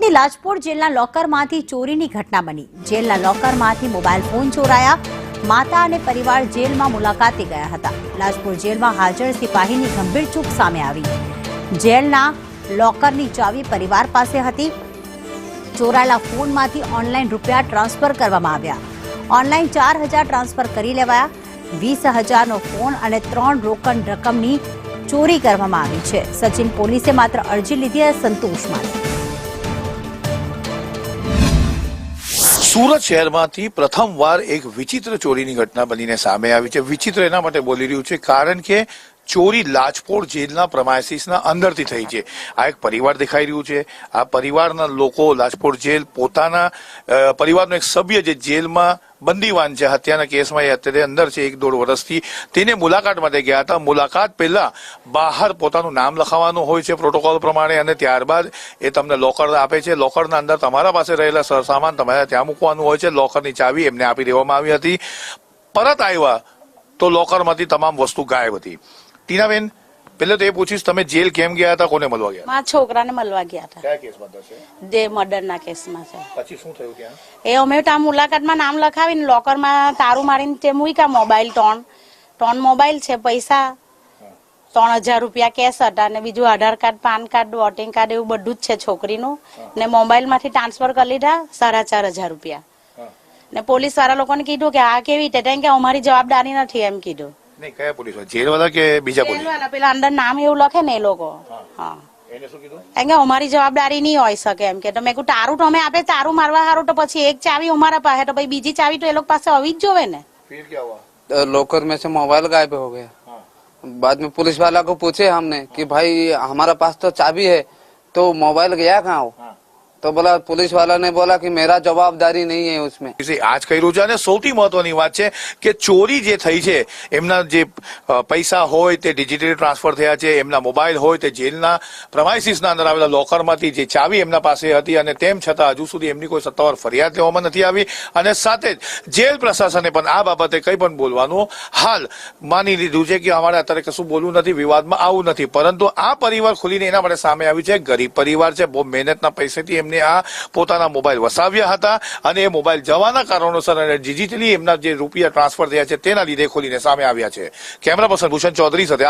સુરતની લાજપોર જેલના લોકરમાંથી ચોરીની ઘટના બની। જેલના લોકરમાંથી મોબાઈલ ફોન ચોરાયા। માતા અને પરિવાર જેલમાં મુલાકાતે ગયા હતા। લાજપોર જેલમાં હાજર સિપાહીની ગંભીર ચૂક સામે આવી। જેલના લોકરની ચાવી પરિવાર પાસે હતી। ચોરાયેલા ફોનમાંથી ઓનલાઈન રૂપિયા ટ્રાન્સફર કરવામાં આવ્યા। ઓનલાઈન 4,000 ટ્રાન્સફર કરી લેવાયા। 20,000નો ફોન અને 3 રોકડ રકમની ચોરી કરવામાં આવી છે। સચિન પોલીસે માત્ર અરજી લીધી સંતોષ માટે। સુરત શહેરમાંથી પ્રથમવાર એક વિચિત્ર ચોરીની ઘટના બનીને સામે આવી છે। વિચિત્ર એના માટે બોલી રહ્યું છે કારણ કે ચોરી લાજપોર જેલના પ્રમાઇસીસના અંદરથી થઈ છે। આ એક પરિવાર દેખાઈ રહ્યું છે। આ પરિવારના લોકો લાજપોર જેલ પોતાના પરિવારનો એક સભ્ય જે જેલમાં બંદીવાન છે, હત્યાના કેસમાં એ અત્યારે અંદર છે 1-1.5 વર્ષથી, તેને મુલાકાત માટે ગયા હતા। મુલાકાત પહેલા બહાર પોતાનું નામ લખાવવાનું હોય છે પ્રોટોકોલ પ્રમાણે અને ત્યારબાદ એ તમને લોકર આપે છે। લોકરના અંદર તમારા પાસે રહેલા સરસામાન તમારે ત્યાં મૂકવાનું હોય છે। લોકરની ચાવી એમને આપી દેવામાં આવી હતી। પરત આવ્યા તો લોકરમાંથી તમામ વસ્તુ ગાયબ હતી। ટીનાબેન, પહેલે તો એ પૂછીશ, તમે જેલ કેમ ગયા હતા, કોને મળવા ગયા? મારા છોકરાને મળવા ગયા હતા। કયા કેસમાં થશે? જે મર્ડરના કેસમાં છે। પછી શું થયું ત્યાં? એ અમે ત્યાં મુલાકાતમાં નામ લખાવીને લોકરમાં તારું મારીને તે મૂક્યા। મોબાઈલ ત્રણ મોબાઈલ છે, પૈસા 3,000 રૂપિયા કેશ હતા અને બીજું Aadhaar card, PAN card, voting card એવું બધું જ છે છોકરીનું। ને મોબાઈલમાંથી ટ્રાન્સફર કરી લીધા 4,500 રૂપિયા। ને પોલીસ વાળા લોકોને કીધું કે આ કેવી રીતે, કે અમારી જવાબદારી નથી એમ કીધું। નહીં, કયા પોલીસ? જેલ વાળા કે બીજા પોલીસ? પેલા અંદર નામ એવું લખે ને એ લોકો। હા, એને શું કીધું? એમ કે અમારી જવાબદારી નહીં હોય શકે એમ કે। તો મેં કહ્યું તારું તમે આપે, તારું મારવા સારું તો પછી એક ચાવી અમારા પાસે, તો પછી બીજી ચાવી તો એ લોકો પાસે હોવી જ જોવે ને। फिर क्या हुआ? लॉकर में से मोबाइल गायब हो गया। बाद में पुलिस वाला को पूछे हमने कि भाई हमारा पास तो चाबी है, तो मोबाइल गया कहाँ हो? तो बोला, पुलिस वाला ने बोला कि मेरा जवाबदारी नहीं है उसमें। આજ કર્યું છે અને સૌથી મહત્વની વાત છે કે ચોરી જે થઈ છે, એમના જે પૈસા હોય તે ડિજિટલી ટ્રાન્સફર થયા છે, એમના મોબાઈલ હોય તે જેલના પ્રમાઇસીસના અંદર આવેલા લોકરમાંથી જે ચાવી એમના પાસે હતી અને તેમ છતાં હજુ સુધી એમની કોઈ સત્તાવાર ફરિયાદ લેવામાં નથી આવી। અને સાથે જ જેલ પ્રશાસને પણ આ બાબતે કંઈ પણ બોલવાનું હાલ માની લીધું છે કે અમારે અત્યારે કશું બોલવું નથી, વિવાદમાં આવવું નથી। પરંતુ આ પરિવાર ખુલીને એના માટે સામે આવ્યું છે। ગરીબ પરિવાર છે, બહુ મહેનતના પૈસેથી એમને આ પોતાના મોબાઈલ વસાવ્યા હતા અને એ મોબાઈલ જવાના કારણોસર અને ડિજિટલી એમના જે રૂપિયા ટ્રાન્સફર થયા છે તેના લીધે ખોલીને સામે આવ્યા છે। કેમેરા પર્સન ભૂષણ ચૌધરી સાથે